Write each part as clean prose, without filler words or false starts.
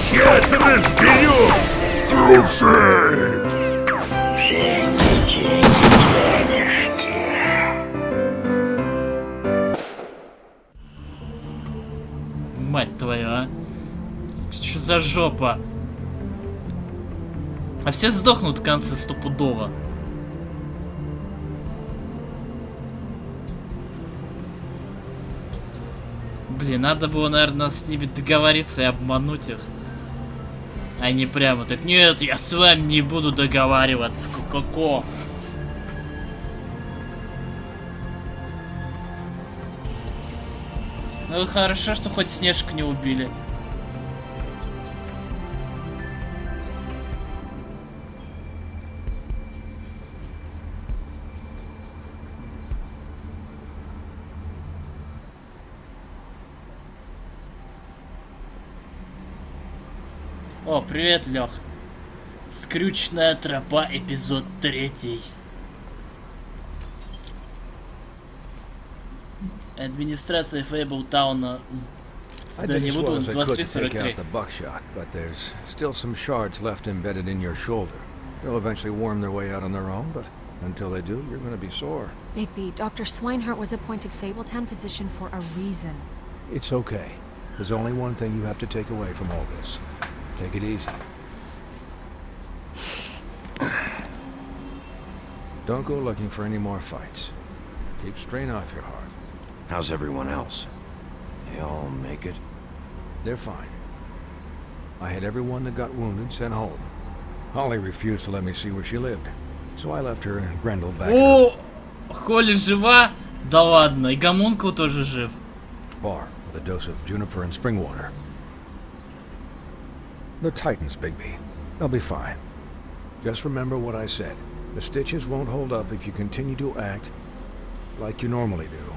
Сейчас разберемся, трусы! Мать твою, а? Что за жопа? А все сдохнут в конце стопудово. Блин, надо было, наверное, с ними договориться и обмануть их. А не прямо так, нет, я с вами не буду договариваться, ко-ко-ко. Ну хорошо, что хоть Снежку не убили. О, привет, Лех. Скрючная тропа, эпизод 3. Администрация Фейблтауна. Да не буду, 23:43. Buckshot, but there's still some shards left embedded in your shoulder. They'll eventually worm their way out on their own, but until they do, you're going to be sore. Bigby, Dr. Swinehart was appointed Fabletown physician for a reason. It's okay. There's only one thing you have to take away from all this. Take it easy. Don't go looking for any more fights. Keep strain off your heart. How's everyone else? They all make it? They're fine. I had everyone that got wounded sent home. Holly refused to let me see where she lived, so I left her and Grendel back. О, Холли жива? Да ладно, и Гомункул тоже жив. Bar with a dose of juniper and spring water. They're Titans, Bigby. They'll be fine. Just remember what I said. The stitches won't hold up if you continue to act like you normally do.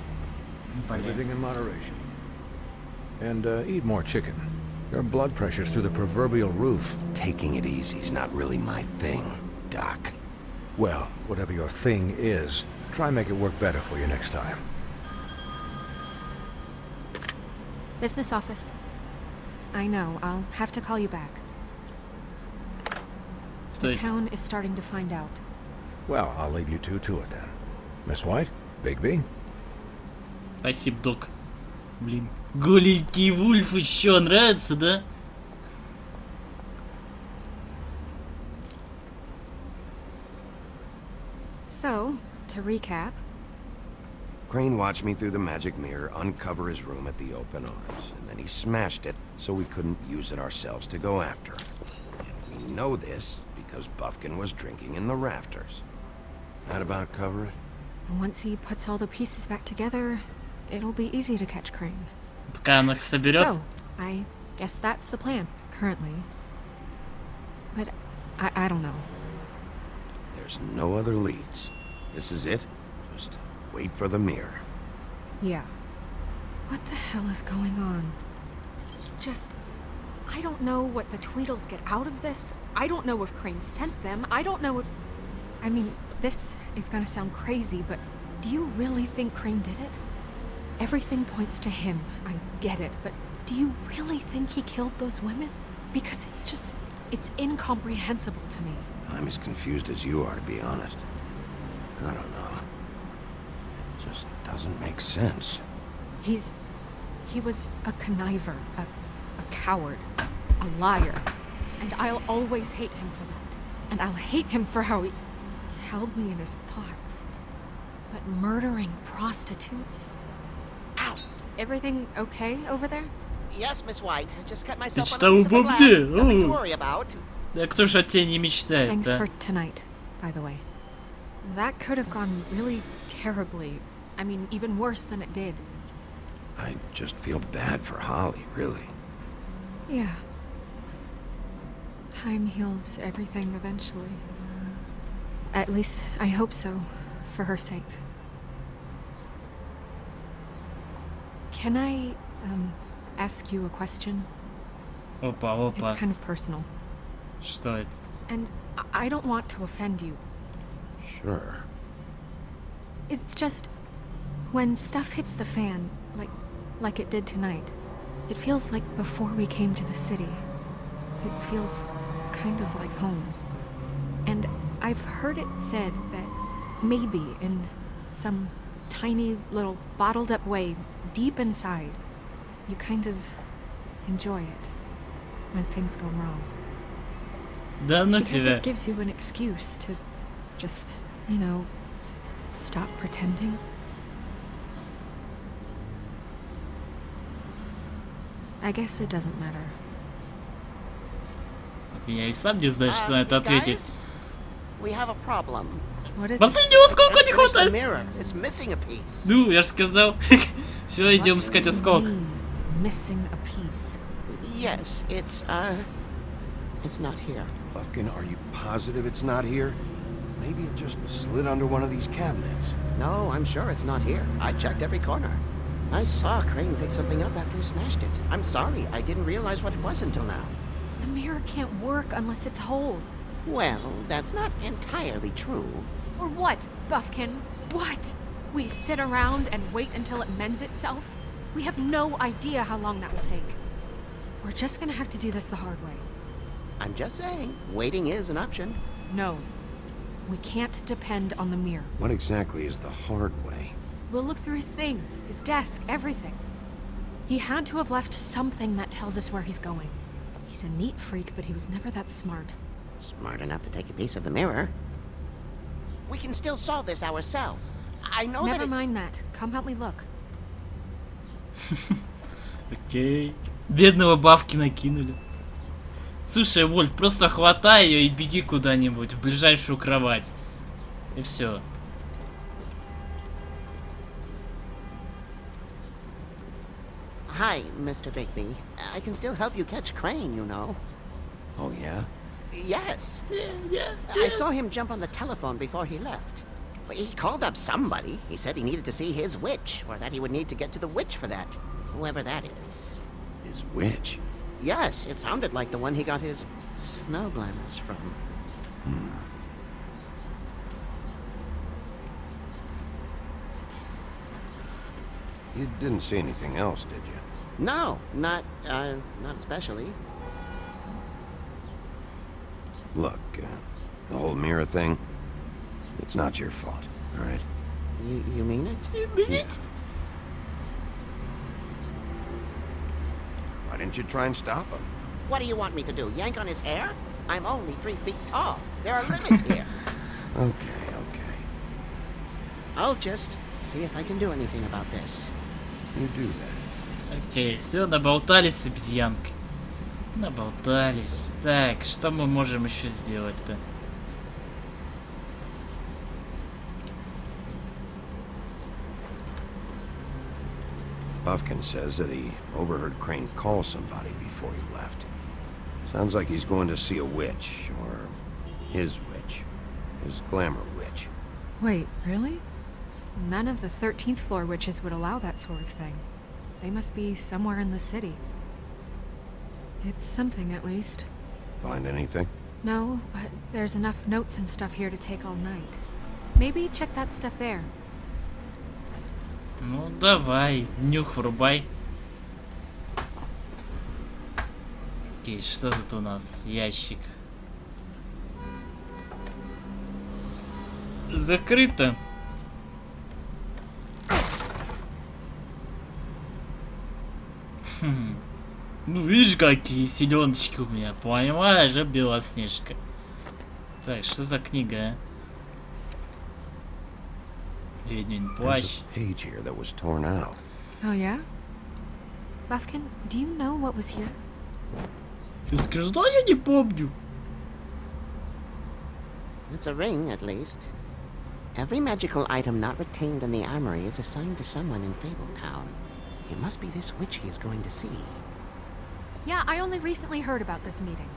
Everything in moderation. And eat more chicken. Your blood pressure's through the proverbial roof. Taking it easy's not really my thing, Doc. Well, whatever your thing is, try and make it work better for you next time. Business office. I know, I'll have to call you back. The town is starting to find out. Well, I'll leave you two to it then. Miss White, Bigby. Спасибо, док. Блин. Голенький Вульф еще нравится, да? So, to recap. Crane watched me through the magic mirror uncover his room at the open arms, and then he smashed it so we couldn't use it ourselves to go after him. And we know this because Buffkin was drinking in the rafters. That about cover it? Once he puts all the pieces back together, it'll be easy to catch Crane. Пока он их соберет. So, I guess that's the plan, currently. But I don't know. There's no other leads. This is it. Just wait for the mirror. Yeah. What the hell is going on? I don't know what the Tweedles get out of this. I don't know if Crane sent them. I don't know if... I mean, this is gonna sound crazy, but do you really think Crane did it? Everything points to him. I get it, but do you really think he killed those women? Because it's incomprehensible to me. I'm as confused as you are, to be honest. I don't know. It just doesn't make sense. He was a conniver, a coward, a liar. And I'll always hate him for that. And I'll hate him for how he held me in his thoughts. But murdering prostitutes? Ow! Everything okay over there? Yes, Miss White. I just cut myself Мечта on a о piece of the glass. бомбе. Nothing to worry about. Да кто же о тебе не мечтает, Thanks да? for tonight, by the way. That could have gone really terribly. I mean, even worse than it did. I just feel bad for Holly, really. Yeah. Time heals everything eventually. At least, I hope so, for her sake. Can I, ask you a question? Опа, опа. It's kind of personal. Что это? And I don't want to offend you. Sure. It's just, when stuff hits the fan, like it did tonight, it feels like before we came to the city. It feels kind of like home. And I've heard it said that maybe in some tiny little bottled up way deep inside, you kind of enjoy it when things go wrong. Да ну Because тебя. it gives you an excuse to just, you know, stop pretending. I guess it doesn't matter. Я и сам не знаю, что на это You ответить. guys, we have a problem. What is it? Последнего сколько не Where's the хватает? mirror? It's missing a piece. Ну, я же сказал. Все, идем искать осколок. Missing a piece. Yes, it's not here. Buffkin, are you positive it's not here? Maybe it just slid under one of these cabinets. No, I'm sure it's not here. I checked every corner. I saw Crane pick something up after he smashed it. I'm sorry, I didn't realize what it was until now. The mirror can't work unless it's whole. Well, that's not entirely true. Or what, Buffkin? What? We sit around and wait until it mends itself? We have no idea how long that will take. We're just gonna have to do this the hard way. I'm just saying, waiting is an option. No. We can't depend on the mirror. What exactly is the hard way? We'll look through his things, his desk, everything. He had to have left something that tells us where he's going. He's a neat freak, but he was never that smart. Smart enough to take a piece of the mirror. We can still solve this ourselves. I know Never that mind that. Come help me look. Окей. Бедного Бавкина кинули. Слушай, Вольф, просто хватай ее и беги куда-нибудь, в ближайшую кровать. И все. Hi, Mr. Bigby. I can still help you catch Crane, you know. Oh, yeah? Yes. Yeah. I saw him jump on the telephone before he left. He called up somebody. He said he needed to see his witch, or that he would need to get to the witch for that. Whoever that is. His witch? Yes, it sounded like the one he got his snow glamours from. You didn't see anything else, did you? No, not especially. Look, the whole mirror thing, it's not your fault, all right? You mean it? Why didn't you try and stop him? What do you want me to do? Yank on his hair? I'm only 3 feet tall. There are limits here. Okay. I'll just see if I can do anything about this. You do that. Окей, все, наболтались с обезьянкой. Наболтались. Так, что мы можем еще сделать-то? Buffkin says that he overheard Crane call somebody before he left. Sounds like he's going to see a witch, or his witch. His glamour witch. Wait, really? None of the 13th floor witches would allow that sort of thing. They must be somewhere in the city. It's something, at least. Find anything? No, but there's enough notes and stuff here to take all night. Maybe check that stuff there. Ну, давай, нюх врубай. Окей, что тут у нас? Ящик. Закрыто. Ну, видишь, какие селеночки у меня, понимаешь, а, Белоснежка? Так, что за книга, а? Ленин There's плащ. a page here that was torn out. Oh, yeah? Buffkin, do you know what was here? Ты скажешь, да я не помню. It's a ring, at least. Every magical item not retained in the armory is assigned to someone in Fabletown. It must be this witch he is going to see. Yeah, I only recently heard about this meeting.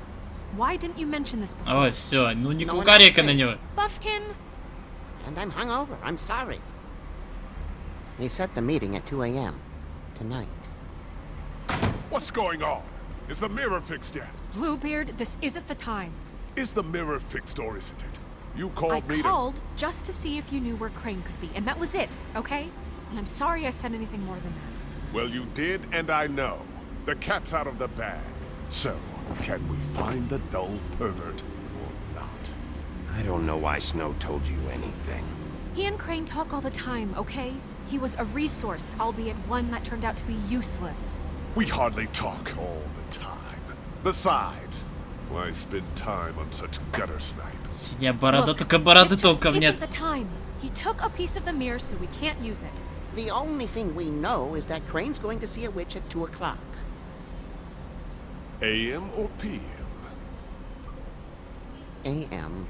Why didn't you mention this before? Ой, все, ну не No one кукарека asked на me. него. Buffkin! And I'm hungover. I'm sorry. He set the meeting at 2 a.m. tonight. What's going on? Is the mirror fixed yet? Bluebeard, this isn't the time. Is the mirror fixed or isn't it? You I called me to... called just to see if you knew where Crane could be, and that was it, okay? And I'm sorry I said anything more than that. Well, you did, and I know. The cat's out of the bag. So, can we find the dull pervert or not? I don't know why Snow told you anything. He and Crane talk all the time, okay? He was a resource, albeit one that turned out to be useless. We hardly talk all the time. Besides, why spend time on such gutter snipe? Синяя борода, Look, только бороды this just толком нет. isn't the time. He took a piece of the mirror, so we can't use it. The only thing we know is that Crane's going to see a witch at 2 o'clock. AM or PM? A.M.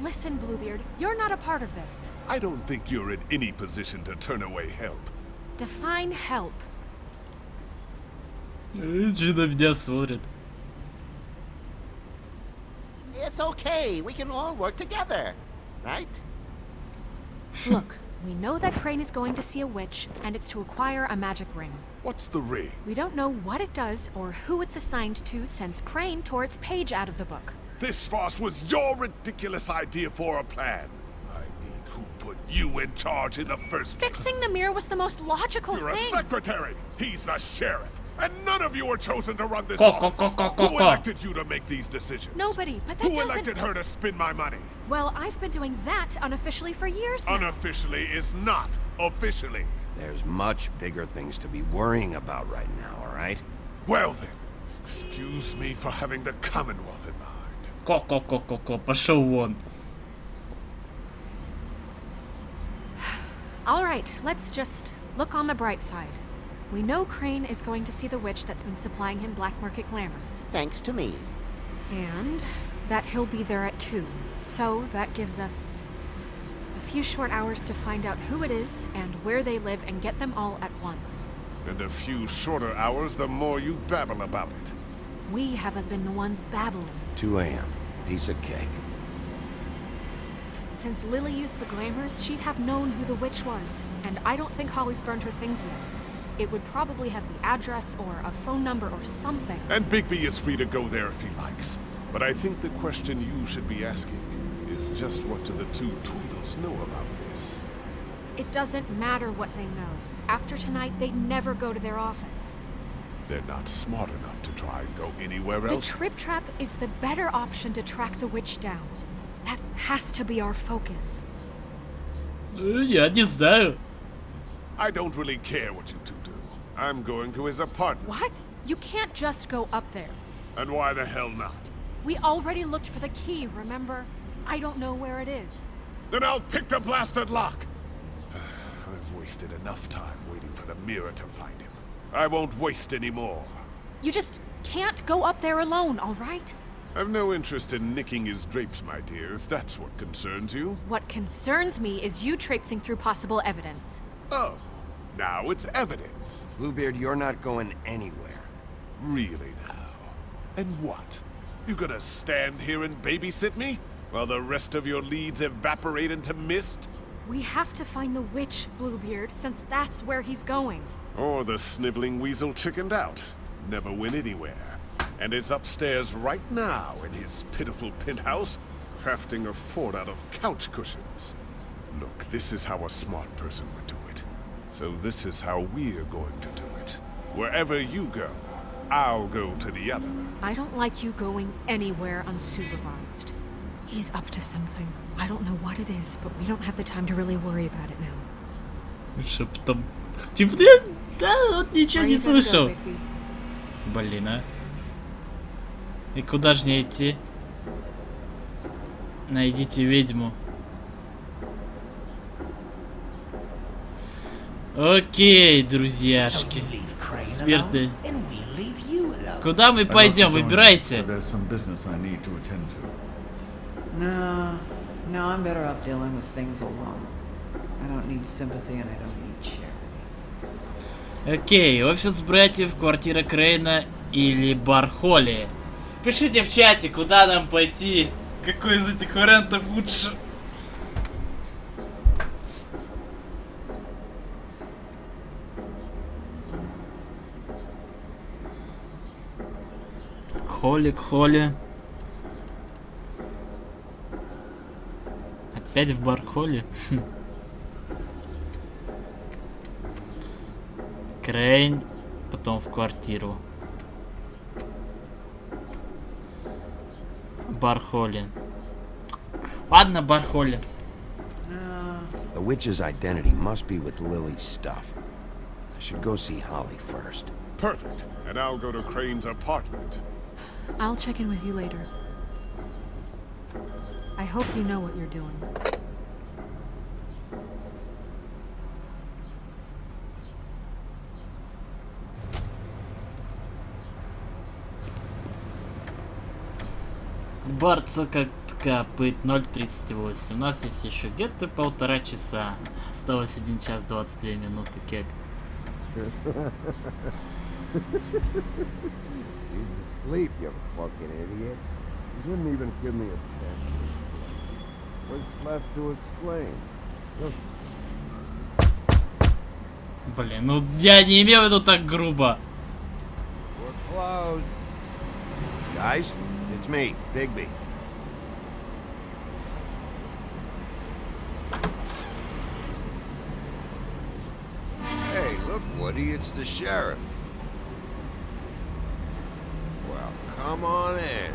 Listen, Bluebeard, you're not a part of this. I don't think you're in any position to turn away help. Define help. Че на меня смотрит? It's okay. We can all work together, right? Look, we know that Crane is going to see a witch, and it's to acquire a magic ring. What's the ring? We don't know what it does or who it's assigned to since Crane tore its page out of the book. This farce was your ridiculous idea for a plan. I mean, who put you in charge in the first place? Fixing the mirror was the most logical You're a thing. secretary. He's the sheriff. And none of you were chosen to run this Co- office. co- co- co- Who co- elected you to make these decisions? Nobody, but that Who doesn't... elected her to spend my money? Well, I've been doing that unofficially for years now. Unofficially is not officially. There's much bigger things to be worrying about right now, all right? Well then, excuse me for having the Commonwealth in mind. Ко-ко-ко-ко-ко, пошел вон. All right, let's just look on the bright side. We know Crane is going to see the witch that's been supplying him black market glamours. Thanks to me. And that he'll be there at 2. So that gives us a few short hours to find out who it is and where they live and get them all at once. And a few shorter hours, the more you babble about it. We haven't been the ones babbling. 2 a.m. Piece of cake. Since Lily used the glamours, she'd have known who the witch was. And I don't think Holly's burned her things yet. It would probably have the address or a phone number or something. And Bigby is free to go there if he likes. But I think the question you should be asking is just what do the two Tweedles know about this? It doesn't matter what they know. After tonight, they'd never go to their office. They're not smart enough to try and go anywhere The else. Trip Trap is the better option to track the witch down. That has to be our focus. Я не знаю. I don't really care what you two do. I'm going to his apartment. What? You can't just go up there. And why the hell not? We already looked for the key, remember? I don't know where it is. Then I'll pick the blasted lock. I've wasted enough time waiting for the mirror to find him. I won't waste any more. You just can't go up there alone, all right? I've no interest in nicking his drapes, my dear, if that's what concerns you. What concerns me is you traipsing through possible evidence. Oh, now it's evidence. Bluebeard, you're not going anywhere. Really now? And what? You gonna stand here and babysit me? While the rest of your leads evaporate into mist? We have to find the witch, Bluebeard, since that's where he's going. Or the sniveling weasel chickened out. Never went anywhere. And is upstairs right now in his pitiful penthouse, crafting a fort out of couch cushions. Look, this is how a smart person would do it. So this is how we're going to do it. Wherever you go, I'll go to the other. I don't like you going anywhere unsupervised. He's up to something. I don't know what it is, but we don't have the time to really worry about it now. Шептом. Типа, да, вот ничего Where не you gonna go, слышал. Bigby? Блин, а. И куда же мне идти? Найдите ведьму. Окей, друзьяшки. Смертные. Куда мы пойдем? Выбирайте. No, I'm better off dealing with things alone. I don't need sympathy and I don't need charity. Окей, офис братьев, квартира Крейна или бар Холли. Пишите в чате, куда нам пойти. Какой из этих вариантов лучше. Холли. Опять в бар Холли? Крейн, потом в квартиру. Бархоли. Ладно, Бархоли. The witch's identity must be with Lily's stuff. I should go see Holly first. Perfect. And I'll go to Crane's apartment. I'll check in with you later. I hope you know what you're doing. Барца как капает 0.38. У нас есть еще где-то 1,5 часа. Осталось 1 час 22 минуты, кек. Sleep, you fucking idiot. You didn't even give me a chance. What's left to explain? Блин, ну я не имел в виду так грубо. We're closed. Guys, it's me, Bigby. Hey, look, Woody, it's the sheriff. Well, come on in,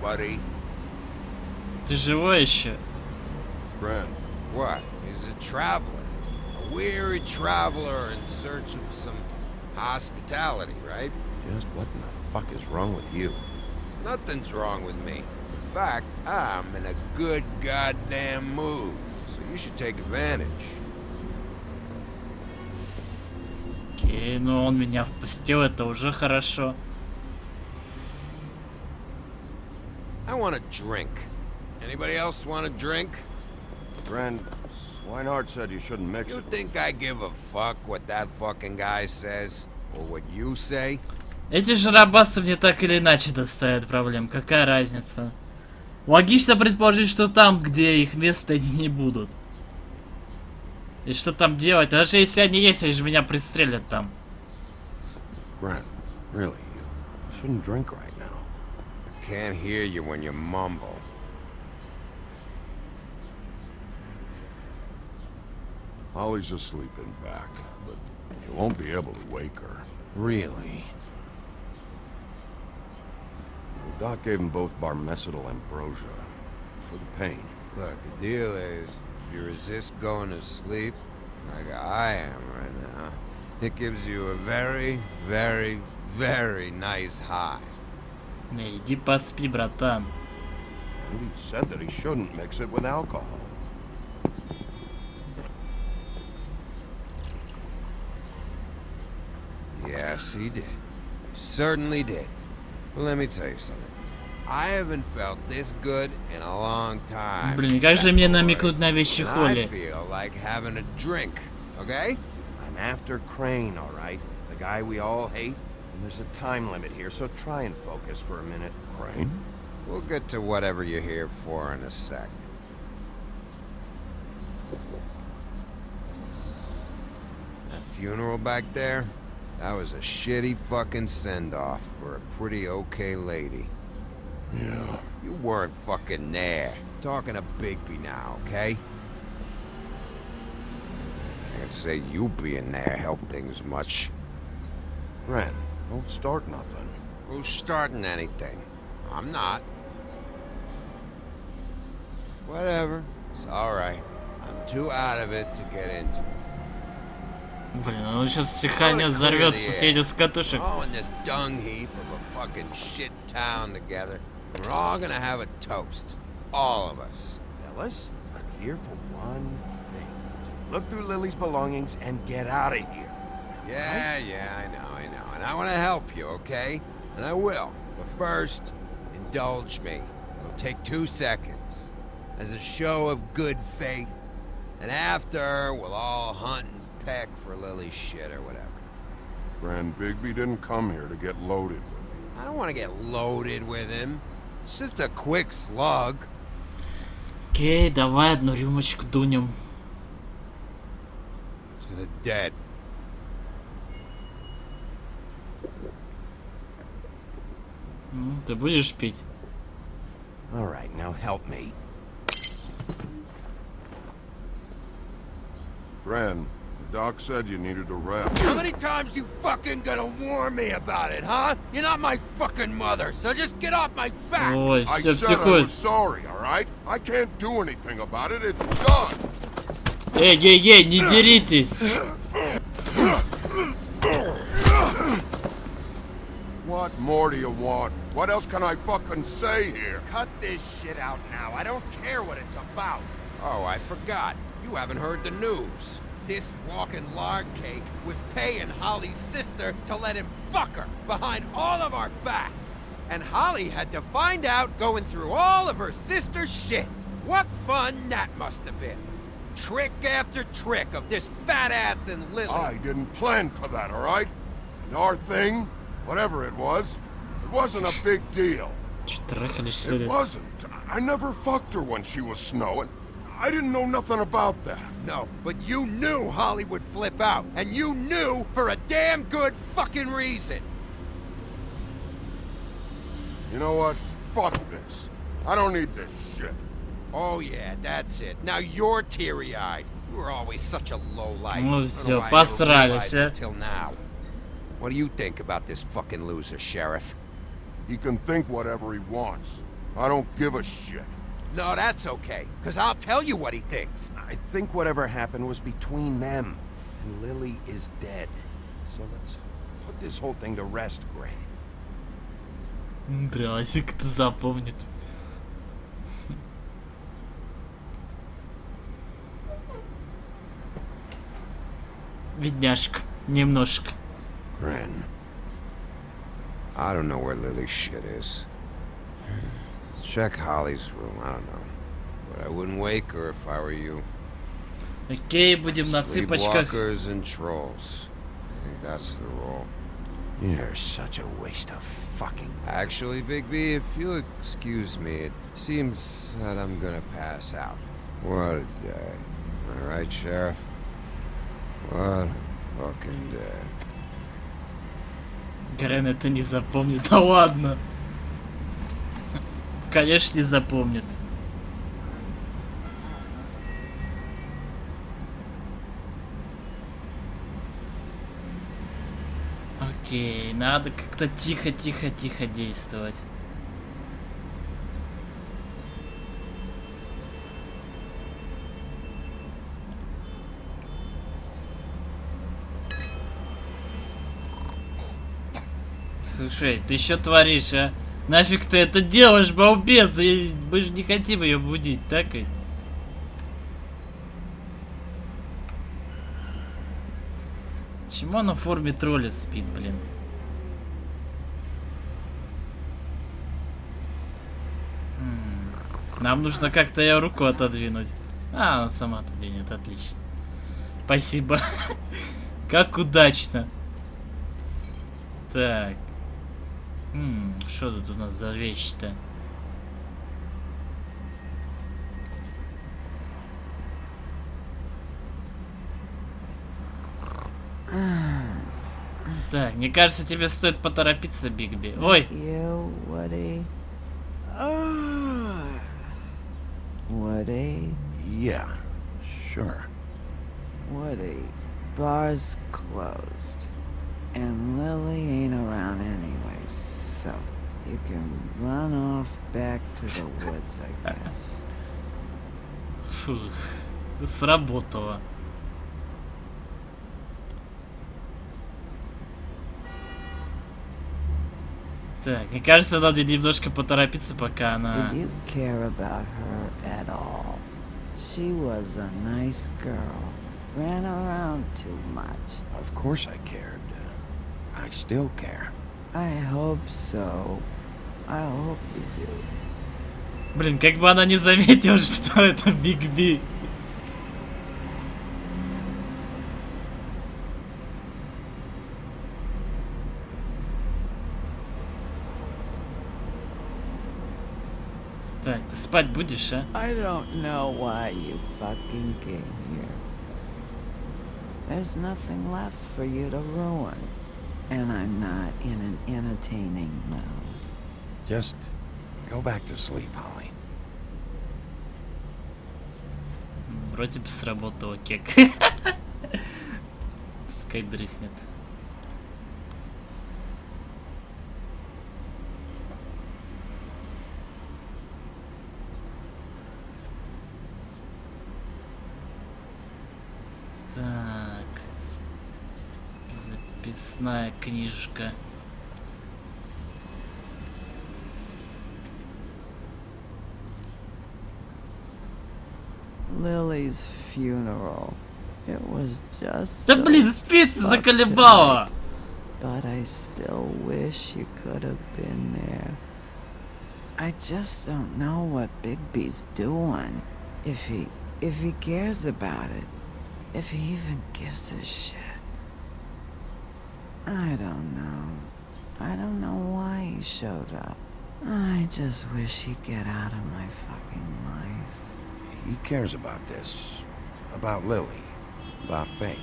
buddy. Ты живой еще? Brent. What? He's a traveler. A weary traveler in search of some hospitality, right? Just what in the fuck is wrong with you? Nothing's wrong with me. In fact, I'm in a good goddamn mood. So you should take advantage. Окей, ну он меня впустил, это уже хорошо. I want a drink. Anybody else want a drink? Brent, Swinehart said you shouldn't mix it. You think I give a fuck what that fucking guy says? Or what you say? Эти жарабасы мне так или иначе доставят проблем. Какая разница? Логично предположить, что там, где их место, они не будут. И что там делать? Даже если они есть, они же меня пристрелят там. Grant, really, you shouldn't drink right now. I can't hear you when you mumble. Holly's asleep in back, but you won't be able to wake her. Really? The doc gave them both barmecidal ambrosia for the pain. Look, the deal is, if you resist going to sleep, like I am right now, it gives you a very, very, very nice high. Не, иди поспи, братан. And he said that he shouldn't mix it with alcohol. Yes, he did. Certainly did. But let me tell you something. I haven't felt this good in a long time. Блин, как же мне намекнуть на вещи And I Холли? feel like having a drink, okay? I'm after Crane, all right? The guy we all hate. And there's a time limit here, so try and focus for a minute. Crane? We'll get to whatever you're here for in a sec. That funeral back there? That was a shitty fucking send-off for a pretty okay lady. Yeah. You weren't fucking there. Talking to Bigby now, okay? Can't say you being there helped things much. Brent, don't start nothing. Who's starting anything? I'm not. Whatever. It's alright. I'm too out of it to get into. Блин, он сейчас дыхание взорвется, съедет с катушек. We're all in this dung heap of a fucking shit town together. We're all gonna have a toast. All of us. Fellas, I'm here for one thing. To look through Lily's belongings and get out of here. Yeah, I know. And I want to help you, okay? And I will. But first, indulge me. It'll take 2 seconds. As a show of good faith. And after, we'll all hunt and peck for Lily's shit or whatever. Brent, Bigby didn't come here to get loaded with you. I don't want to get loaded with him. It's just a quick slug. Окей, давай одну рюмочку дунем. To the dead. Ты будешь пить? All right, now help me. Brent, Doc said you needed a rest. How many times you fucking gonna warn me about it, huh? You're not my fucking mother, so just get off my back! Ой, I все, said I психует. was sorry, all right? I can't do anything about it. It's done. Эй, не деритесь. What more do you want? What else can I fucking say here? Cut this shit out now. I don't care what it's about. Oh, I forgot. You haven't heard the news. This walking lard cake was paying Holly's sister to let him fuck her behind all of our backs. And Holly had to find out going through all of her sister's shit. What fun that must have been. Trick after trick of this fat ass and Lily. I didn't plan for that, all right? And our thing, whatever it wasn't a big deal. Чё, трахались, что It ли? wasn't. I never fucked her when she was snowing. I didn't know nothing about that. No, but you knew Holly would flip out. And you knew for a damn good fucking reason. You know what? Fuck this. I don't need this shit. Oh yeah, that's it. Now you're teary-eyed. You were always such a lowlife. Ну I don't know всё, why I never посрались, realized а? until now. What do you think about this fucking loser, Sheriff? He can think whatever he wants. I don't give a shit. No, that's okay, because I'll tell you what he thinks. I think whatever happened was between them. And Lily is dead. So let's put this whole thing to rest, Gray. Драсик-то запомнит. Бедняжка. Немножко. Gren. I don't know where Lily's shit is. Check Holly's room, I don't know. But I wouldn't wake her if I were you. Окей, будем на цыпочках. Sleepwalkers and trolls. I think that's the rule. You're such a waste of fucking... Actually, Big B, if you'll excuse me, it seems that I'm gonna pass out. What a day. All right, Sheriff? What a fucking day. Грен это не запомнит. Да ладно. Конечно, не запомнит. Окей, надо как-то тихо действовать. Слушай, ты что творишь, а? Нафиг ты это делаешь, балбес? Мы же не хотим ее будить, так ведь? Почему она в форме тролля спит, блин? Нам нужно как-то ее руку отодвинуть. А, она сама отодвинет, отлично. Спасибо. Как удачно. Так. Что тут у нас за вещи-то? Так, мне кажется, тебе стоит поторопиться, Бигби. Ой! You, Woody? Woody? Yeah, sure. Woody, bar's closed. And Lily ain't around anyway, so you can run off back to the woods, I guess. Фух, сработало. Так, мне кажется, надо немножко поторопиться, пока она... Did you care about her at all? She was a nice girl. Ran around too much. Of course I cared. I still care. I hope so. I hope you do. Блин, как бы она не заметила, что это Бигби. Так, ты спать будешь, а? I don't know why you fucking came here. There's nothing left for you to ruin. And I'm not in an entertaining mood. Just go back to sleep, Holly. Вроде бы сработало, кек. пускай дрыхнет. Так, записная книжка. Lily's funeral. It was just Да so блин, спит, fucked заколебала! tonight, but I still wish you could have been there. I just don't know what Bigby's doing. If he cares about it. If he even gives a shit. I don't know. I don't know why he showed up. I just wish he'd get out of my fucking life. He cares about this. About Lily. About Faith.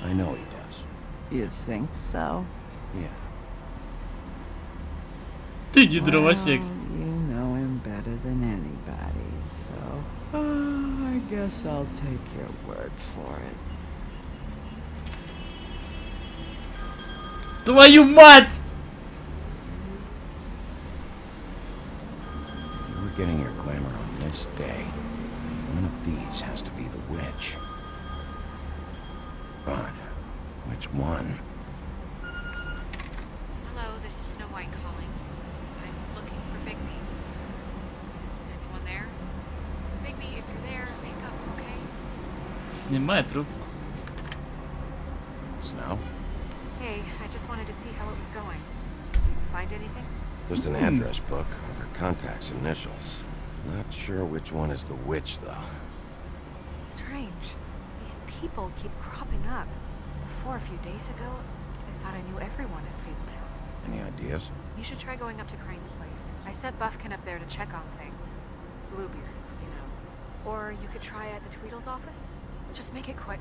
I know he does. You think so? Yeah. Ты не дровосек. Well, you know him better than anybody, so I guess I'll take your word for it. Твою мать! You were getting your glamour on this day. One of these has to be the witch. But which one? Hello, this is Snow White calling. I'm looking for Bigby. Is anyone there? Bigby, if you're there, pick up, okay? Снимай трубку. Snow? Hey, I just wanted to see how it was going. Did you find anything? Just an address book with her contact's initials. Not sure which one is the witch, though. Strange. These people keep cropping up. Before, a few days ago, I thought I knew everyone at Fabletown. Any ideas? You should try going up to Crane's place. I sent Buffkin up there to check on things. Bluebeard, you know. Or you could try at the Tweedle's office. Just make it quick.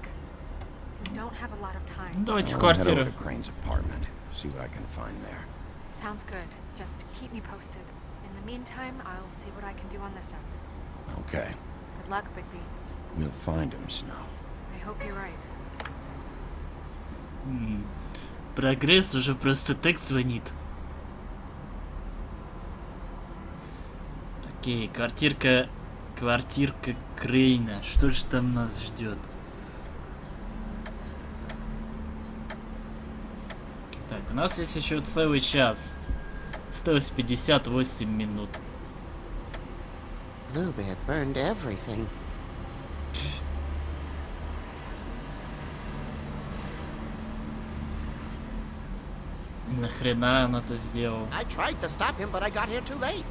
We don't have a lot of time. Давайте в I'll head over квартиру. to Crane's apartment. See what I can find there. Sounds good. Just keep me posted. In the meantime, I'll see what I can do on this end. Okay. Good luck, Bigby. We'll find him, Snow. I hope you're right. Прогресс уже просто так звонит. Окей, квартирка Крейна. Что же там нас ждет? Так, у нас есть еще целый час. Осталось 58 минут. Bluebeard burned everything. Нахрена он это сделал? I tried to stop him, but I got here too late.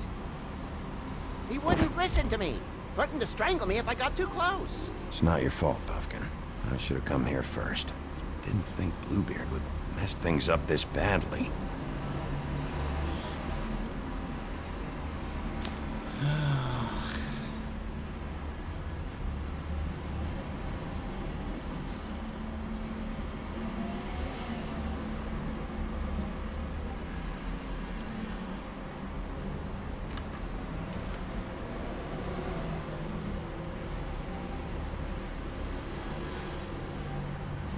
He wouldn't listen to me. Threatened to strangle me if I got too close. It's not your fault, Buffkin. I should have come here first. Didn't think Bluebeard would mess things up this badly.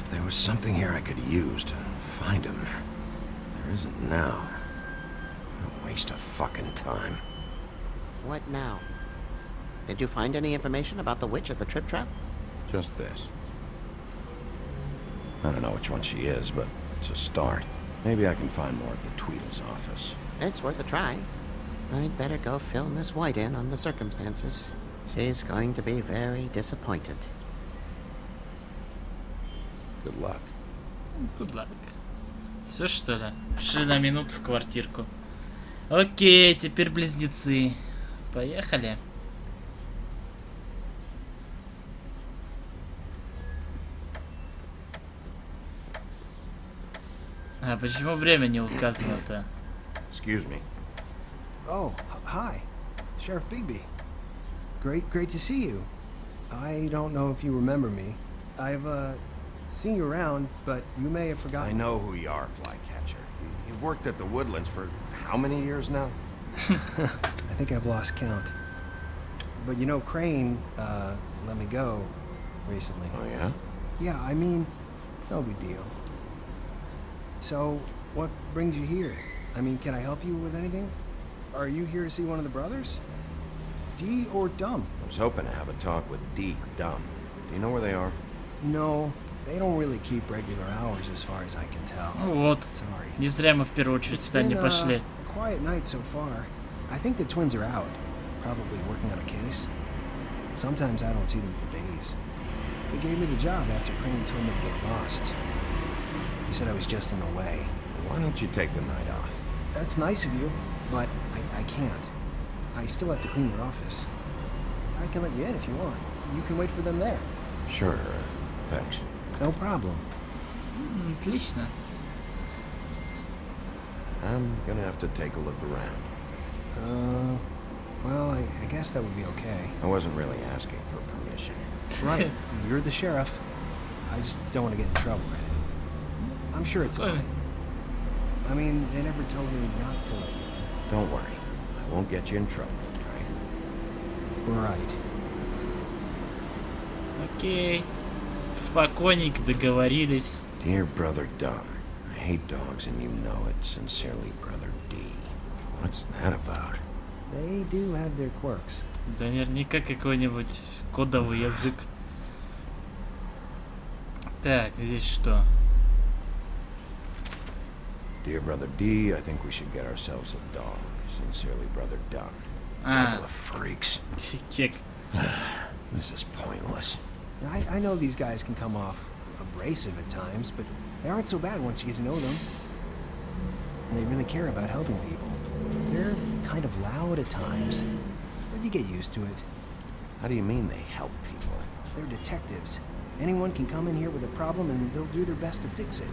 If there was something here I could use to find him, there isn't now. What a waste of fucking time. What now? Did you find any information about the witch at the Trip Trap? Just this. I don't know which one she is, but it's a start. Maybe I can find more at the Tweedle's office. It's worth a try. I'd better go fill Miss White in on the circumstances. She's going to be very disappointed. Good luck. Good luck. Все что ли? Пошли на минуту в квартирку. Окей, теперь близнецы. Поехали. А почему время не указано-то? Excuse me. Oh, hi. Sheriff Bigby. Great to see you. I don't know if you remember me. I've, seen you around, but you may have I forgotten. know who you are, Flycatcher. You've worked at the Woodlands for how many years now? I think I've lost count. But you know, Crane, let me go recently. Oh, yeah? Yeah, I mean, It's no big deal. So, what brings you here? I mean, can I help you with anything? Are you here to see one of the brothers? D or Dumb? I was hoping to have a talk with D or Dumb. Do you know where they are? No, they don't really keep regular hours as far as I can tell. Вот. Sorry. Не зря мы в первую очередь It's сюда не been пошли. a quiet night so far. I think the twins are out, probably working on a case. Sometimes I don't see them for days. They gave me the job after Crane told me to get lost. He said I was just in the way. Why don't you take the night off? That's nice of you, but I can't. I still have to clean their office. I can let you in if you want. You can wait for them there. Sure, thanks. No problem. Отлично. I'm gonna have to take a look around. Well, I guess that would be okay. I wasn't really asking for permission. Right, you're the sheriff. I just don't want to get in trouble. I'm sure it's fine. I mean, they never told me not to let you in. Don't worry. I won't get you in trouble, right? Right. Окей. Спокойненько договорились. Dear Brother Dumb, I hate dogs and you know it. Sincerely, Brother D. What's that about? They do have their quirks. Да наверняка какой-нибудь кодовый язык. Так, здесь что? Dear Brother D, I think we should get ourselves a dog. Sincerely, Brother Dumb. Couple of freaks. Кек. This is pointless. I know these guys can come off abrasive at times, but they aren't so bad once you get to know them. And they really care about helping people. They're kind of loud at times, but you get used to it. How do you mean they help people? They're detectives. Anyone can come in here with a problem and they'll do their best to fix it.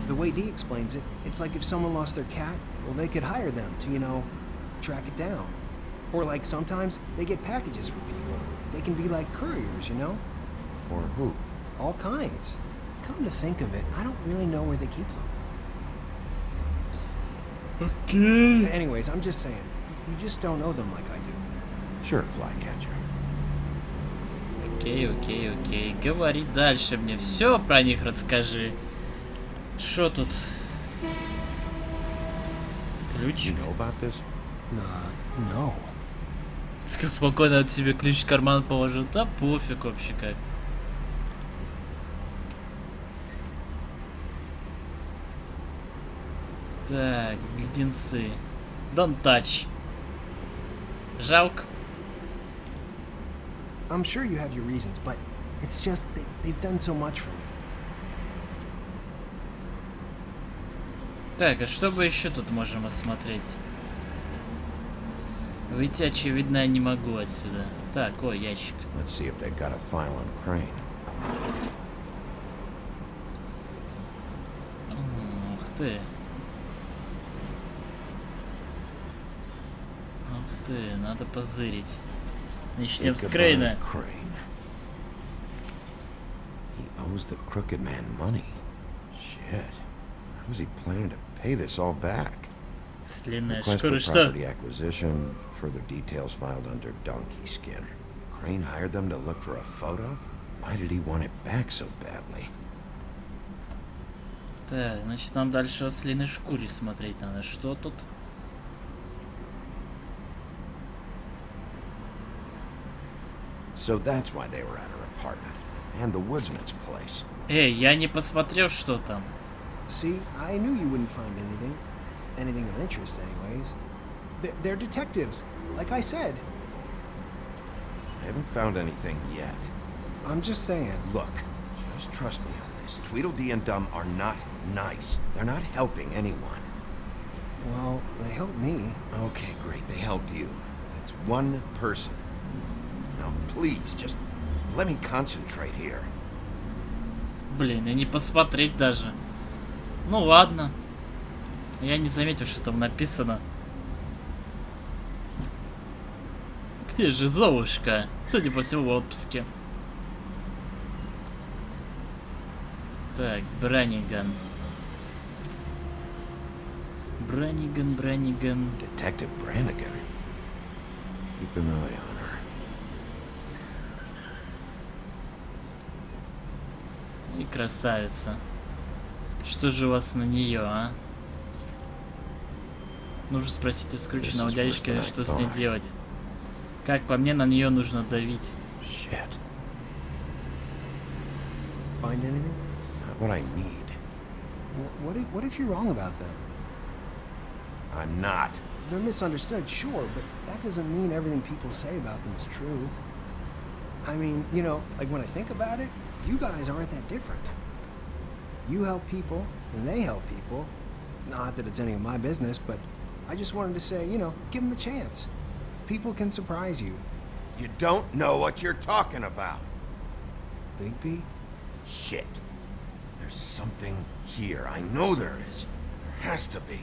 The way Dee explains it, it's like if someone lost their cat, well, they could hire them to, you know, track it down. Or like sometimes they get packages for people. They can be like couriers, you know? For who? All kinds. Come to think of it, I don't really know where they keep them. Okay. Anyways, I'm just saying, you just don't know them like I do. Sure, Flycatcher. Окей. Говори дальше мне. Все про них расскажи. Что тут? Ключ. You know about this? No. Спокойно от себе ключ в карман положил. Да пофиг вообще как-то. Так, леденцы. Don't touch. Жалко. I'm sure you have your reasons, but it's just they've done so much for me. Так, а что бы еще тут можем осмотреть? Выйти, очевидно, я не могу отсюда. Так, о, ящик. Let's see if they've got a file on Crane. Ух ты. Ух ты, надо позырить. Начнем с Крейна. Crane. He owes the crooked man money. Shit. How was he planning to pay this all back? Слинная Request шкура, for что? property acquisition. Further details filed under donkey skin. Crane hired them to look for a photo? Why did he want it back so badly? Так, значит, нам дальше о слиной шкуре смотреть надо. Что тут? So that's why they were at her apartment. And the woodsman's place. Эй, я не посмотрел, что там. See, I knew you wouldn't find anything of interest anyways. They're detectives, like I said. I haven't found anything yet. I'm just saying. Look, just trust me on this. Tweedledee and Dumb are not nice. They're not helping anyone. Well, they helped me. Okay, great. They helped you. It's one person. Now, please, just let me concentrate here. Блин, и не посмотреть даже. Ну ладно. Я не заметил, что там написано. Где же Золушка? Судя по всему, в отпуске. Так, Браниган. Браниган. Detective Brannigan. Keep an eye on her. И красавица. Что же у вас на нее, а? Нужно спросить у скрюченного дядечки, что с ней делать. Как по мне, на нее нужно давить. Shit. Find anything? Not what I need. What if you're wrong about them? I'm not. They're misunderstood, sure, but that doesn't mean everything people say about them is true. I mean, you know, like when I think about it, you guys aren't that different. You help people, and they help people. Not that it's any of my business, but I just wanted to say, you know, give them a chance. People can surprise you. You don't know what you're talking about. Bigby? Shit. There's something here. I know there is. There has to be.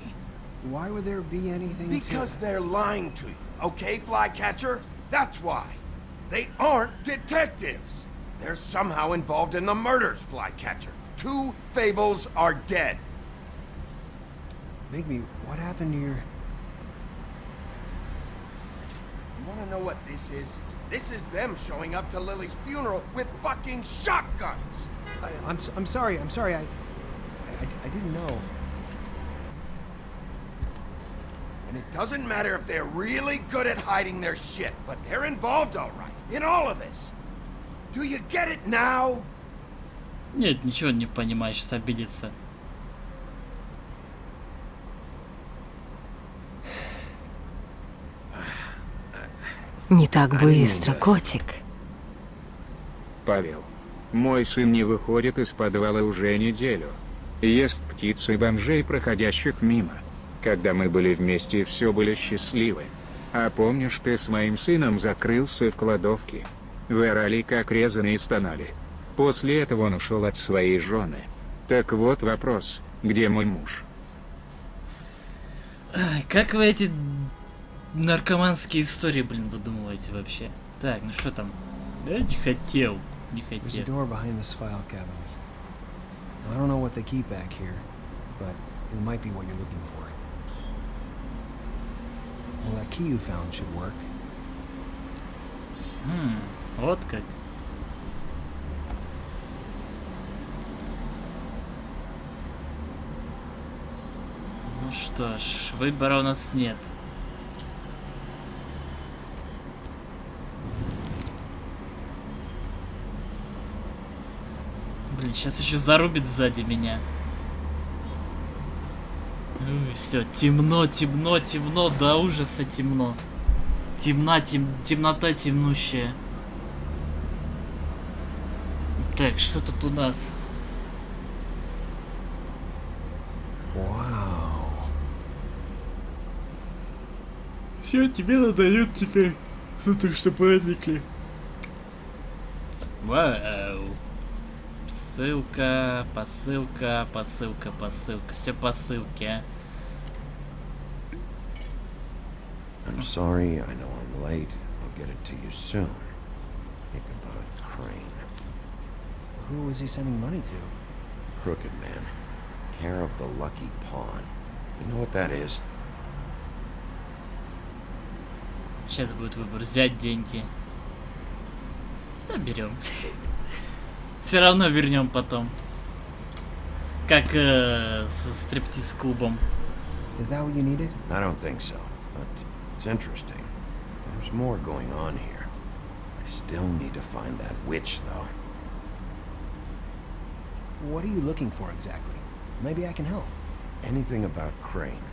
Why would there be anything Because they're lying to you, okay, Flycatcher? That's why. They aren't detectives. They're somehow involved in the murders, Flycatcher. 2 Fables are dead. Bigby, what happened to your... You wanna know what this is? This is them showing up to Lily's funeral with fucking shotguns! I'm sorry, I didn't know. And it doesn't matter if they're really good at hiding their shit, but they're involved all right, in all of this. Do you get it now? Нет, ничего не понимаешь, сейчас обидится. Не так быстро, котик. Павел, мой сын не выходит из подвала уже неделю. Ест птицу и бомжей, проходящих мимо. Когда мы были вместе, все были счастливы. А помнишь, ты с моим сыном закрылся в кладовке? Вы орали как резаные и стонали. После этого он ушел от своей жены. Так вот вопрос, где мой муж? Ай, как вы эти наркоманские истории, блин, выдумываете вообще? Так, ну что там? Да не хотел, не There's a хотел. door behind this file cabinet. I don't know what they keep back here, but it might be what you're looking for. Well, that key you found should work. Вот как. Ну что ж, выбора у нас нет. Блин, сейчас еще зарубит сзади меня. Все, темно, темно, темно, до ужаса темно. Темнота темнущая. Так, что тут у нас? Wow. Все, тебе надают теперь. Ну так что проникли. Вау. Ссылка, посылка, посылка, посылка. Все посылки, а. I'm sorry, I know I'm late. I'll get it to you soon. Think about Crane. Who was he sending money to? Crooked man. Care of the Lucky Pawn. You know what that is? Сейчас будет выбор, взять деньги. Да, берем. Все равно вернем потом. Как со стриптиз-клубом. Is that what you needed? I don't think so, but it's interesting. There's more going on here. I still need to find that witch, though. What are you looking for exactly? Maybe I can help. Anything about Crane,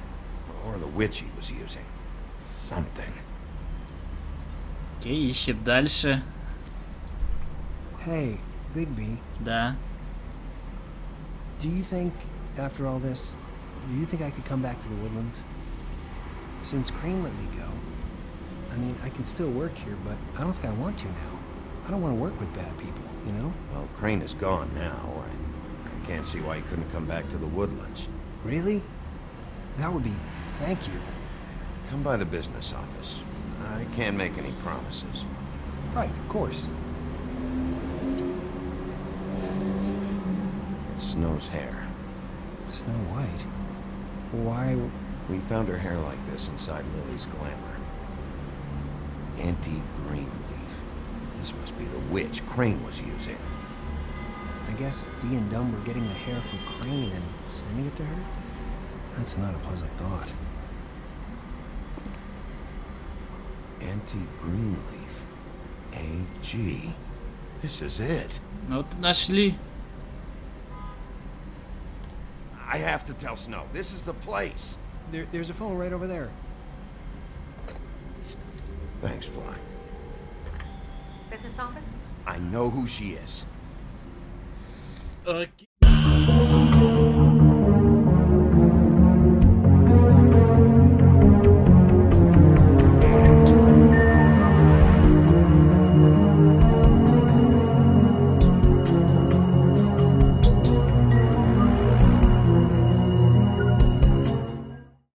or the witch he was using. Something. Окей, ищем дальше. Hey, Bigby, Да. do you think, after all this, do you think I could come back to the Woodlands? Since Crane let me go, I mean, I can still work here, but I don't think I want to now. I don't want to work with bad people, you know? Well, Crane is gone now. I can't see why he couldn't come back to the Woodlands. Really? That would be... thank you. Come by the business office. I can't make any promises. Right, of course. It's Snow's hair. Snow White? Why... We found her hair like this inside Lily's glamour. Anti-green leaf. This must be the witch Crane was using. I guess Dee and Dumb were getting the hair from Crane and sending it to her? That's not a pleasant thought. Anti-Greenleaf. AG. This is it. Вот нашли. I have to tell Snow. This is the place. There's a phone right over there. Thanks, Fly. Business office? I know who she is. Окей.